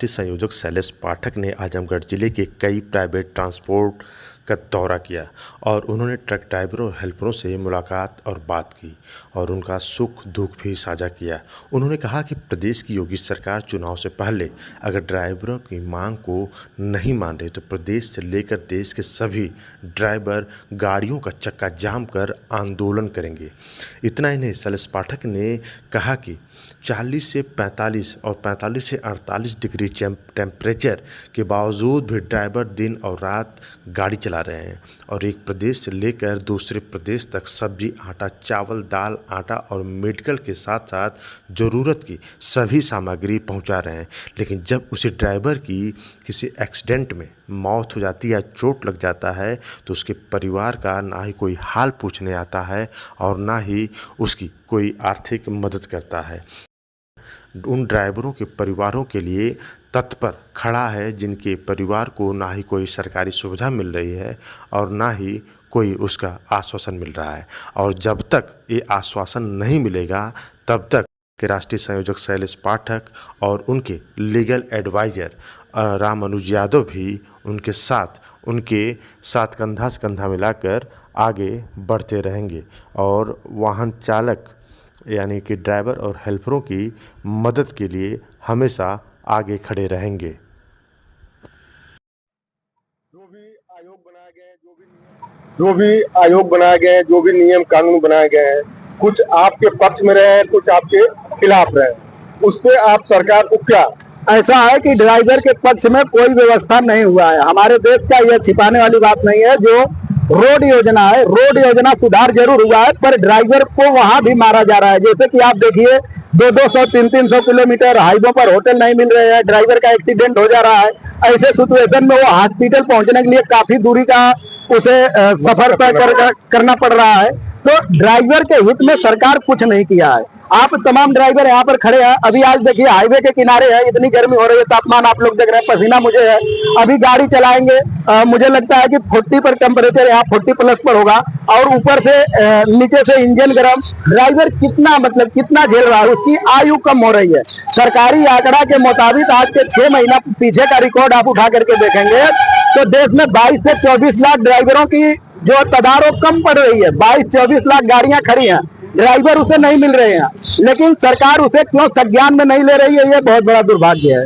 राष्ट्रीय संयोजक शैलेश पाठक ने आजमगढ़ जिले के कई प्राइवेट ट्रांसपोर्ट का दौरा किया और उन्होंने ट्रक ड्राइवरों और हेल्परों से मुलाकात और बात की और उनका सुख दुख भी साझा किया। उन्होंने कहा कि प्रदेश की योगी सरकार चुनाव से पहले अगर ड्राइवरों की मांग को नहीं मान रही तो प्रदेश से लेकर देश के सभी ड्राइवर गाड़ियों का चक्का जाम कर आंदोलन करेंगे। इतना ही नहीं, शैलेश पाठक ने कहा कि 40 से 45 और 45 से 48 डिग्री टेम्परेचर के बावजूद भी ड्राइवर दिन और रात गाड़ी चला रहे हैं और एक प्रदेश से लेकर दूसरे प्रदेश तक सब्जी, आटा, चावल, दाल, आटा और मेडिकल के साथ साथ ज़रूरत की सभी सामग्री पहुंचा रहे हैं। लेकिन जब उसी ड्राइवर की किसी एक्सीडेंट में मौत हो जाती है या चोट लग जाता है तो उसके परिवार का ना ही कोई हाल पूछने आता है और ना ही उसकी कोई आर्थिक मदद करता है। उन ड्राइवरों के परिवारों के लिए तत्पर खड़ा है जिनके परिवार को ना ही कोई सरकारी सुविधा मिल रही है और ना ही कोई उसका आश्वासन मिल रहा है। और जब तक ये आश्वासन नहीं मिलेगा तब तक के राष्ट्रीय संयोजक शैलेश पाठक और उनके लीगल एडवाइज़र रामानुज यादव भी उनके साथ कंधा से कंधा मिलाकर आगे बढ़ते रहेंगे और वाहन चालक यानी कि ड्राइवर और हेल्परों की मदद के लिए हमेशा आगे खड़े रहेंगे। जो भी आयोग बनाए गए हैं, जो भी नियम कानून बनाए गए हैं, कुछ आपके पक्ष में रहे, कुछ आपके खिलाफ रहे, उस पे आप सरकार को क्या? ऐसा है कि ड्राइवर के पक्ष में कोई व्यवस्था नहीं हुआ है। हमारे देश का यह छिपाने वाली बात नहीं है। जो रोड योजना है, रोड योजना सुधार जरूर हुआ है पर ड्राइवर को वहां भी मारा जा रहा है। जैसे कि आप देखिए 200-200, 300-300 किलोमीटर हाईवे पर होटल नहीं मिल रहे हैं, ड्राइवर का एक्सीडेंट हो जा रहा है। ऐसे सिचुएशन में वो हॉस्पिटल पहुंचने के लिए काफी दूरी का उसे सफर तय करना पड़ रहा है। तो ड्राइवर के हित में सरकार कुछ नहीं किया है। आप तमाम ड्राइवर यहाँ पर खड़े हैं। अभी आज देखिए हाईवे के किनारे है, इतनी गर्मी हो रही है, तापमान आप लोग देख रहे हैं, पसीना मुझे है। अभी गाड़ी चलाएंगे, मुझे लगता है कि 40 पर टेम्परेचर यहाँ 40 प्लस पर होगा और ऊपर से नीचे से इंजन गर्म। ड्राइवर कितना झेल रहा है, उसकी आयु कम हो रही है। सरकारी आंकड़ा के मुताबिक आज के 6 महीना पीछे का रिकॉर्ड आप उठा करके देखेंगे तो देश में 22 से 24 लाख ड्राइवरों की जो तदारक कम पड़ रही है। 22-24 लाख गाड़ियां खड़ी हैं, ड्राइवर उसे नहीं मिल रहे हैं, लेकिन सरकार उसे क्यों संज्ञान में नहीं ले रही है, ये बहुत बड़ा दुर्भाग्य है।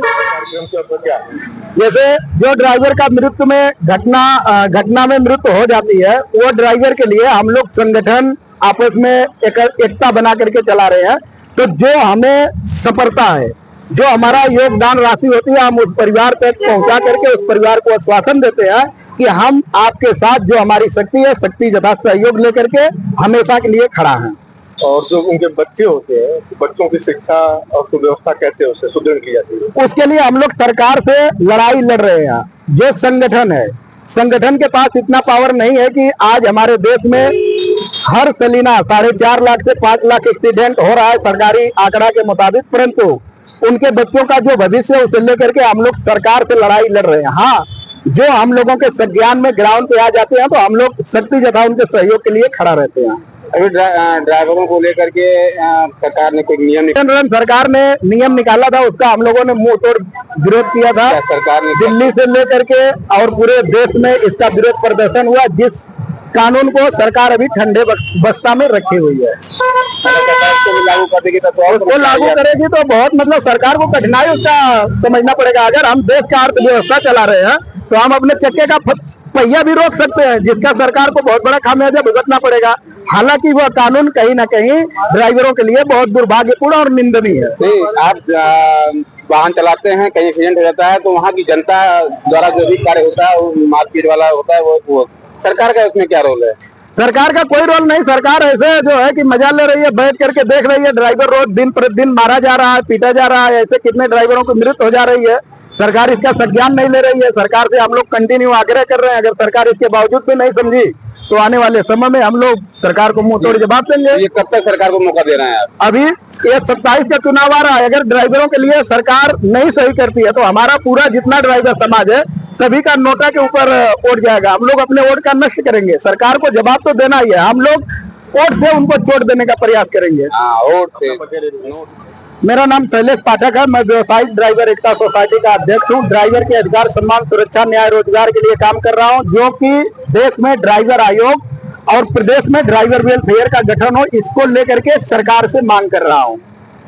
जैसे जो ड्राइवर का मृत्यु में घटना में मृत्यु हो जाती है, वो ड्राइवर के लिए हम लोग संगठन आपस में एकता बना करके चला रहे हैं। तो जो हमें सफलता है, जो हमारा योगदान राशि होती है, हम उस परिवार तक पहुंचा करके उस परिवार को आश्वासन देते हैं कि हम आपके साथ जो हमारी शक्ति है, शक्ति जथा सहयोग लेकर के हमेशा के लिए खड़ा है। और जो उनके बच्चे होते हैं, तो बच्चों की शिक्षा और सुव्यवस्था कैसे उससे सुदृढ़ की जाती है, उसके लिए हम लोग सरकार से लड़ाई लड़ रहे हैं। जो संगठन है, संगठन के पास इतना पावर नहीं है कि आज हमारे देश में हर सलीना 4.5 लाख से 5 लाख एक्सीडेंट हो रहा है सरकारी आंकड़ा के मुताबिक, परंतु उनके बच्चों का जो भविष्य है उसे लेकर के हम लोग सरकार से लड़ाई लड़ रहे हैं। हाँ, जो हम लोगों के संज्ञान में ग्राउंड पे आ जाते हैं तो हम लोग शक्ति जथा उनके सहयोग के लिए खड़ा रहते हैं। अभी ड्राइवरों को लेकर के सरकार ने कोई नियम निकाला था, उसका हम लोगों ने मुंह तोड़ विरोध किया था। सरकार ने दिल्ली से लेकर के और पूरे देश में इसका विरोध प्रदर्शन हुआ, जिस कानून को सरकार अभी ठंडे बस्ता में रखी हुई है। लागू कर देगी तो लागू करेगी तो बहुत सरकार को कठिनाई उसका समझना पड़ेगा। अगर हम देश का अर्थव्यवस्था चला रहे हैं तो हम अपने चक्के का पहिया भी रोक सकते हैं, जिसका सरकार को बहुत बड़ा खामियाजा भुगतना पड़ेगा। हालांकि वह कानून कहीं ना कहीं ड्राइवरों के लिए बहुत दुर्भाग्यपूर्ण और निंदनीय है। आप वाहन चलाते हैं, कहीं एक्सीडेंट हो जाता है तो वहाँ की जनता द्वारा जो भी कार्य होता है, वो मारपीट वाला होता है, वो सरकार का उसमें क्या रोल है? सरकार का कोई रोल नहीं। सरकार ऐसे जो है कि मजा ले रही है, बैठ करके देख रही है। ड्राइवर रोज दिन प्रतिदिन मारा जा रहा है, पीटा जा रहा है, ऐसे कितने ड्राइवरों की मृत्यु हो जा रही है। सरकार इसका संज्ञान नहीं ले रही है। सरकार से हम लोग कंटिन्यू आग्रह कर रहे हैं, अगर सरकार इसके बावजूद भी नहीं समझी तो आने वाले समय में हम लोग सरकार को मुंह तोड़ जवाब देंगे। ये कब तक सरकार को मौका दे रहे हैं आप? अभी ये 27 का चुनाव आ रहा है, अगर ड्राइवरों के लिए सरकार नहीं सही करती है तो हमारा पूरा जितना ड्राइवर समाज है सभी का नोटा के ऊपर वोट जाएगा। हम लोग अपने वोट का नष्ट करेंगे। सरकार को जवाब तो देना ही है, हम लोग वोट से उनको चोट देने का प्रयास करेंगे। वोट से मेरा नाम शैलेश पाठक है। मैं व्यवसायिक ड्राइवर एकता सोसाइटी का अध्यक्ष हूँ। ड्राइवर के अधिकार, सम्मान, सुरक्षा, न्याय, रोजगार के लिए काम कर रहा हूँ, जो कि देश में ड्राइवर आयोग और प्रदेश में ड्राइवर वेलफेयर का गठन हो, इसको लेकर के सरकार से मांग कर रहा हूँ।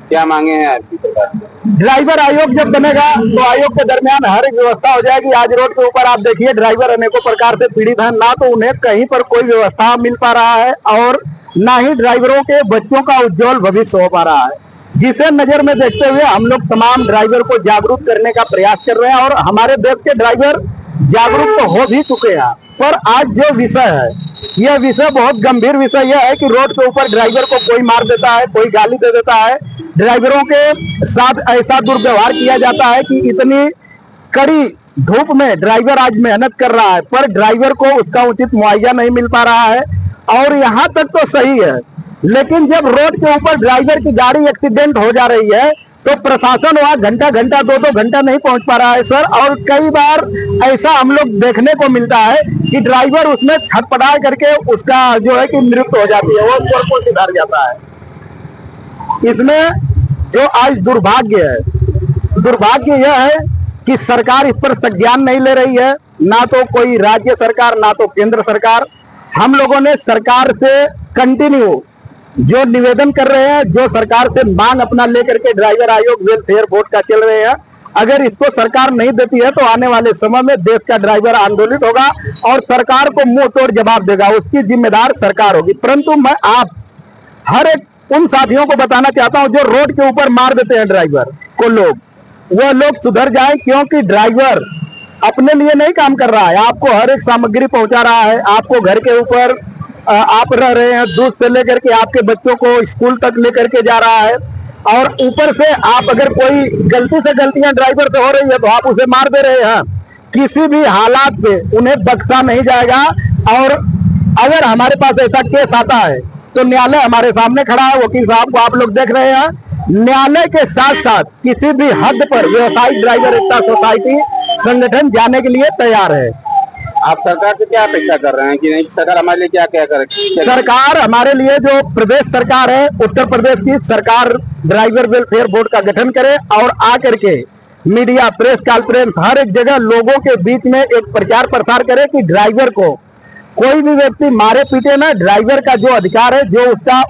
क्या मांगे हैं आपकी सरकार? ड्राइवर आयोग जब बनेगा तो आयोग के दरमियान हर एक व्यवस्था हो जाएगी। आज रोड के ऊपर आप देखिए ड्राइवर अनेकों प्रकार से पीड़ित हैं, ना तो उन्हें कहीं पर कोई व्यवस्था मिल पा रहा है और ना ही ड्राइवरों के बच्चों का उज्जवल भविष्य हो पा रहा है, जिसे नजर में देखते हुए हम लोग तमाम ड्राइवर को जागरूक करने का प्रयास कर रहे हैं और हमारे देश के ड्राइवर जागरूक तो हो भी चुके हैं। पर आज जो विषय है, यह विषय बहुत गंभीर विषय यह है कि रोड के ऊपर ड्राइवर को कोई मार देता है, कोई गाली दे देता है, ड्राइवरों के साथ ऐसा दुर्व्यवहार किया जाता है कि इतनी कड़ी धूप में ड्राइवर आज मेहनत कर रहा है, पर ड्राइवर को उसका उचित मुआवजा नहीं मिल पा रहा है। और यहाँ तक तो सही है, लेकिन जब रोड के ऊपर ड्राइवर की गाड़ी एक्सीडेंट हो जा रही है तो प्रशासन वहाँ घंटा घंटा 2-2 घंटा नहीं पहुंच पा रहा है सर। और कई बार ऐसा हम लोग देखने को मिलता है कि ड्राइवर उसमें छटपटा करके उसका जो है कि मृत्यु हो जाती है, वो स्वर को सुधार जाता है। इसमें जो आज दुर्भाग्य यह है कि सरकार इस पर संज्ञान नहीं ले रही है, ना तो कोई राज्य सरकार, ना तो केंद्र सरकार। हम लोगों ने सरकार से कंटिन्यू जो निवेदन कर रहे हैं, जो सरकार से मांग अपना लेकर के ड्राइवर आयोग वेलफेयर बोर्ड का चल रहे हैं, अगर इसको सरकार नहीं देती है तो आने वाले समय में देश का ड्राइवर आंदोलित होगा और सरकार को मुंह तोड़ जवाब देगा, उसकी जिम्मेदार सरकार होगी। परंतु मैं आप हर एक उन साथियों को बताना चाहता हूं जो रोड के ऊपर मार देते हैं ड्राइवर को, वह लोग सुधर जाए, क्योंकि ड्राइवर अपने लिए नहीं काम कर रहा है, आपको हर एक सामग्री पहुंचा रहा है, आपको घर के ऊपर आप रह रहे हैं, दूध से लेकर के आपके बच्चों को स्कूल तक लेकर के जा रहा है, और ऊपर से आप अगर कोई गलती से गलतियां ड्राइवर से हो रही है तो आप उसे मार दे रहे हैं। किसी भी हालात पे उन्हें बख्शा नहीं जाएगा। और अगर हमारे पास ऐसा केस आता है तो न्यायालय हमारे सामने खड़ा है, वकील साहब को आप लोग देख रहे हैं। न्यायालय के साथ साथ किसी भी हद पर व्यवसायिक ड्राइवर एकता सोसाइटी संगठन जाने के लिए तैयार है। आप सरकार से क्या अपेक्षा कर रहे हैं कि नहीं, सरकार हमारे लिए क्या क्या करे? सरकार हमारे लिए, जो प्रदेश सरकार है, उत्तर प्रदेश की सरकार ड्राइवर वेलफेयर बोर्ड का गठन करे और आकर के मीडिया, प्रेस कॉन्फ्रेंस, हर एक जगह लोगों के बीच में एक प्रचार प्रसार करे कि ड्राइवर को कोई भी व्यक्ति मारे पीटे ना, ड्राइवर का जो अधिकार है, जो उसका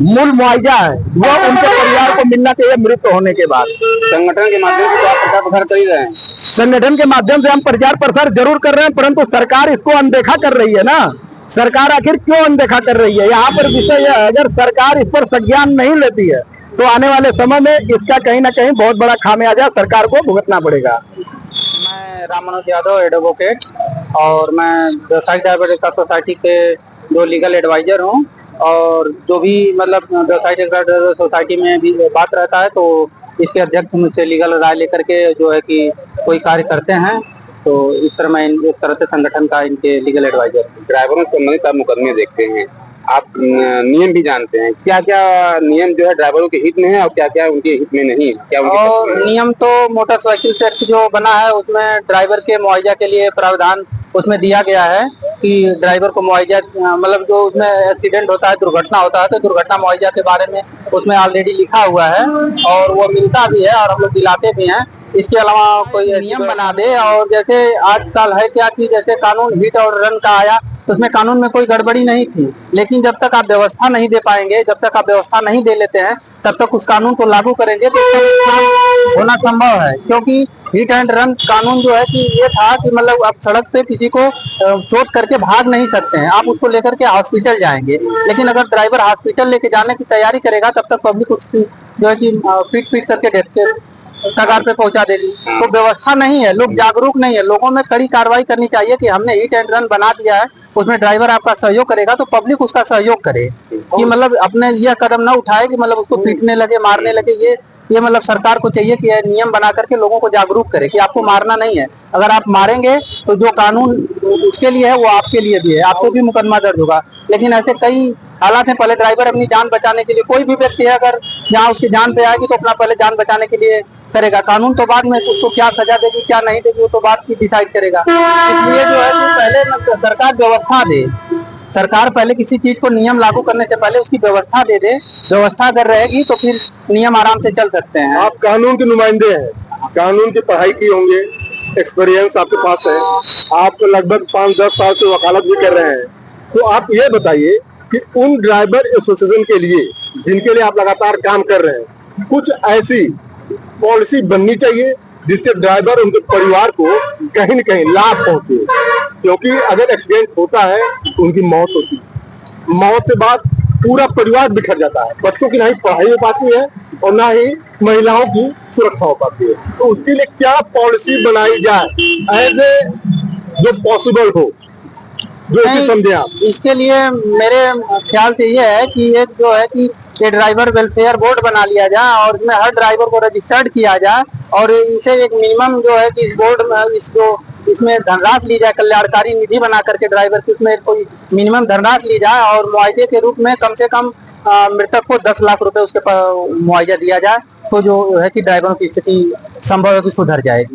मूल मुआवजा है, वो उनके परिवार को मिलना चाहिए मृत्यु होने के बाद। संगठन के माध्यम से आप प्रचार प्रसार कर ही रहे हैं? संगठन के माध्यम से हम प्रचार प्रसार जरूर कर रहे हैं, परंतु सरकार इसको अनदेखा कर रही है ना। सरकार आखिर क्यों अनदेखा कर रही है? यहाँ पर विषय है, अगर सरकार इस पर संज्ञान नहीं लेती है तो आने वाले समय में इसका कहीं ना कहीं बहुत बड़ा खामियाजा सरकार को भुगतना पड़ेगा। मैं राम मनोज यादव, एडवोकेट, और मैं व्यवसायिक ड्राइवर एकता सोसाइटी के जो लीगल एडवाइजर हूँ, और जो भी मतलब व्यवसायिक ड्राइवर सोसाइटी में भी बात रहता है तो इसके अध्यक्ष मुझसे लीगल राय लेकर के जो है कि कोई कार्य करते हैं। तो इस तरह मैं इस तरह से संगठन का इनके लीगल एडवाइजर। ड्राइवरों से संबंधित आप मुकदमे देखते हैं, आप नियम भी जानते हैं, क्या क्या नियम जो है ड्राइवरों के हित में है और क्या क्या उनके हित में नहीं है? क्या और नियम तो मोटरसाइकिल एक्ट जो बना है उसमें ड्राइवर के मुआवजा के लिए प्रावधान उसमें दिया गया है कि ड्राइवर को मुआवजा, मतलब जो उसमें एक्सीडेंट होता है, दुर्घटना होता है, तो दुर्घटना मुआवजा के बारे में उसमें ऑलरेडी लिखा हुआ है और वो मिलता भी है और हम लोग दिलाते भी हैं। इसके अलावा कोई नियम बना दे, और जैसे आजकल है क्या कि जैसे कानून हिट और रन का आया तो उसमें कानून में कोई गड़बड़ी नहीं थी, लेकिन जब तक आप व्यवस्था नहीं दे पाएंगे, जब तक आप व्यवस्था नहीं दे लेते हैं, तब तक उस कानून को लागू करेंगे तो होना संभव है। क्योंकि हिट एंड रन कानून जो है कि ये था कि मतलब आप सड़क पे किसी को चोट करके भाग नहीं सकते हैं, आप उसको लेकर के हॉस्पिटल जाएंगे, लेकिन अगर ड्राइवर हॉस्पिटल लेके जाने की तैयारी करेगा तब तक पब्लिक उसकी जो है कि पीट करके डेथ के कगार पे पहुंचा देगी। तो व्यवस्था नहीं है, लोग जागरूक नहीं है, लोगों में कड़ी कार्रवाई करनी चाहिए कि हमने हिट एंड रन बना दिया है, उसमें ड्राइवर आपका सहयोग करेगा तो पब्लिक उसका सहयोग करे, कि मतलब अपने यह कदम ना उठाए कि मतलब उसको पीटने लगे, मारने लगे। ये मतलब सरकार को चाहिए कि नियम बना करके लोगों को जागरूक करे कि आपको मारना नहीं है, अगर आप मारेंगे तो जो कानून उसके लिए है वो आपके लिए भी है, आपको भी मुकदमा दर्ज होगा। लेकिन ऐसे कई हालात हैं, पहले ड्राइवर अपनी जान बचाने के लिए, कोई भी व्यक्ति है अगर जहाँ उसकी जान पे आएगी तो अपना पहले जान बचाने के लिए करेगा, कानून तो बाद में उसको क्या सजा देगी क्या नहीं देगी वो तो बाद की डिसाइड करेगा। इसलिए जो है कि पहले सरकार व्यवस्था दे सरकार पहले किसी चीज को नियम लागू करने से पहले उसकी व्यवस्था दे दे, व्यवस्था अगर रहेगी तो फिर नियम आराम से चल सकते हैं। आप कानून के नुमाइंदे हैं, कानून की पढ़ाई की होंगे, एक्सपीरियंस आपके पास है, आप लगभग 5-10 साल से वकालत भी कर रहे हैं, तो आप ये बताइए कि उन ड्राइवर एसोसिएशन के लिए जिनके लिए आप लगातार काम कर रहे हैं, कुछ ऐसी पॉलिसी बननी चाहिए जिससे ड्राइवर उनके परिवार को कहीं न कहीं लाभ पहुंचे, क्योंकि अगर एक्सीडेंट होता है तो उनकी मौत होती है, मौत से बाद पूरा परिवार बिखर जाता है, बच्चों की ना ही पढ़ाई हो पाती है और ना ही महिलाओं की सुरक्षा हो पाती है। तो उसके लिए क्या पॉलिसी बनाई जाए एज ए जो पॉसिबल हो, जो इसे समझे आप। इसके लिए मेरे ख्याल से ये है कि एक जो है कि ये ड्राइवर वेलफेयर बोर्ड बना लिया जाए और इसमें हर ड्राइवर को रजिस्टर्ड किया जाए और इसे एक मिनिमम जो है कि इस बोर्ड में इसमें धनराशि ली जाए, कल्याणकारी निधि बना करके ड्राइवर की उसमें कोई मिनिमम धनराशि ली जाए और मुआवजे के रूप में कम से कम मृतक को 10 लाख रुपए उसके मुआवजा दिया जाए, तो जो है कि ड्राइवरों की स्थिति संभव है कि सुधर जाएगी।